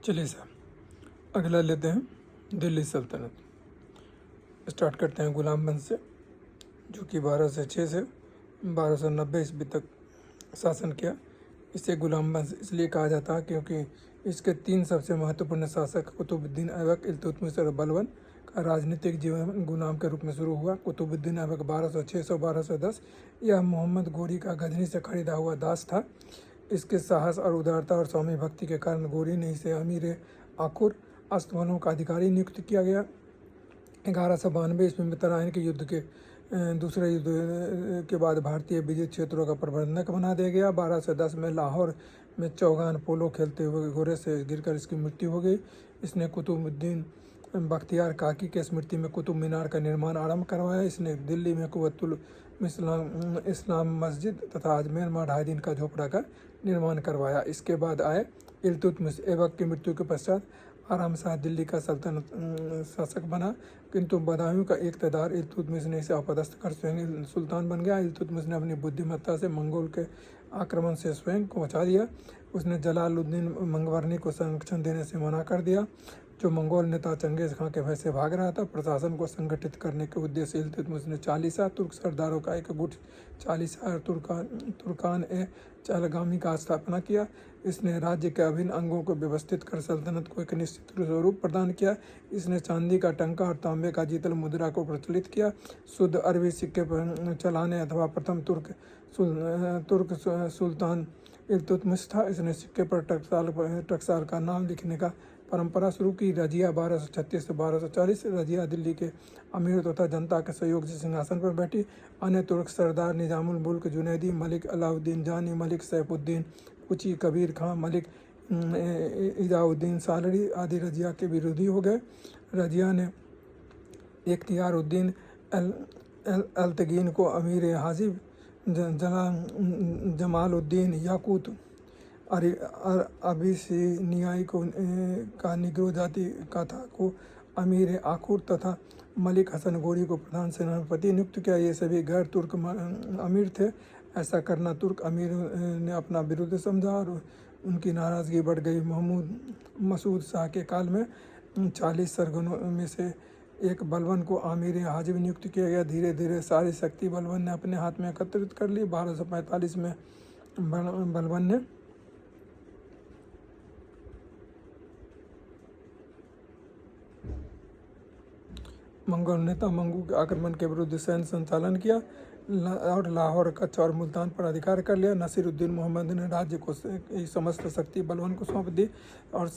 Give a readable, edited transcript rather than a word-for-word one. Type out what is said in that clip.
चलिए साहब, अगला लेते हैं दिल्ली सल्तनत। स्टार्ट करते हैं गुलाम वंश से, जो कि 1206 से 1290 ईस्वी तक शासन किया। इसे गुलाम वंश इसलिए कहा जाता है क्योंकि इसके 3 सबसे महत्वपूर्ण शासक कुतुबुद्दीन ऐबक, इल्तुतमिश और बलबन का राजनीतिक जीवन गुलाम के रूप में शुरू हुआ। कुतुबुद्दीन ऐबक 1206 से 1210 यह मोहम्मद गोरी का गजनी से खरीदा हुआ दास था। इसके साहस और उदारता और स्वामी भक्ति के कारण गोरी ने इसे अमीर आखुर अस्तबलों का अधिकारी नियुक्त किया गया। 1192 ईस्वी में तराइन के युद्ध के दूसरे युद्ध के बाद भारतीय विजय क्षेत्रों का प्रबंधक बना दिया गया। 1210 में लाहौर में चौगान पोलो खेलते हुए घोड़े से गिरकर इसकी मृत्यु हो गई। इसने कुतुबुद्दीन बख्तियार काकी के स्मृति में कुतुब मीनार का निर्माण आरंभ करवाया। इसने दिल्ली में कुव्वतुल इस्लाम मस्जिद तथा अजमेर में 2.5 दिन का झोपड़ा का निर्माण करवाया। इसके बाद आए इल्तुतमिश। ऐबक की मृत्यु के पश्चात आराम शाह दिल्ली का सल्तनत शासक बना, किंतु बदायूं का इक़्तिदार इल्तुतमिश ने इसे अपदस्थ कर स्वयं सुल्तान बन गया। इल्तुतमिश ने अपनी बुद्धिमत्ता से मंगोल के आक्रमण से स्वयं को बचा दिया। उसने जलालुद्दीन मंगवर्नी को संरक्षण देने से मना कर दिया, जो मंगोल नेता चंगेज़ खां के भय से भाग रहा था। प्रशासन को संगठित करने के उद्देश्य से इल्तुतमिश ने चालीसा तुर्क सरदारों का एक गुट चालीसा तुर्कान ए चहलगामी का स्थापना किया। इसने राज्य के अभिन्न अंगों को व्यवस्थित कर सल्तनत को एक निश्चित स्वरूप प्रदान किया। इसने चांदी का टंका और तांबे का जीतल मुद्रा को प्रचलित किया। शुद्ध अरबी सिक्के पर चलाने अथवा प्रथम तुर्क सुल्तान इल्तुतमिश था। इसने सिक्के पर टकसाल का नाम लिखने का परंपरा शुरू की। रजिया 1236 से 1240 रजिया दिल्ली के अमीर तथा जनता के सहयोग से सिंहासन पर बैठी। अन्य तुर्क सरदार निजामुल मुल्क जुनैदी, मलिक अलाउद्दीन जानी, मलिक सैफुद्दीन कुची, कबीर खां, मलिक इजाउद्दीन सालरी आदि रजिया के विरोधी हो गए। रजिया ने इख्तियारुद्दीन अल्तगीन को अमीर हाजिब, जमालुद्दीन याकूत अबिसिनियाई का निग्रो जाति का था को अमीर आखुर तथा मलिक हसन गोरी को प्रधान सेनापति नियुक्त किया। ये सभी गैर तुर्क अमीर थे। ऐसा करना तुर्क अमीर ने अपना विरुद्ध समझा और उनकी नाराज़गी बढ़ गई। महमूद मसूद शाह के काल में 40 सरगनों में से एक बलबन को आमिर हाजिब नियुक्त किया गया। धीरे धीरे सारी शक्ति बलबन ने अपने हाथ में एकत्रित कर ली। 1245 में बलबन ने मंगोल नेता मंगू के आक्रमण के विरुद्ध सैन्य संचालन किया और लाहौर, कच्छ और मुल्तान पर अधिकार कर लिया। नसीरुद्दीन मोहम्मद ने राज्य को समस्त शक्ति बलबन को सौंप दी और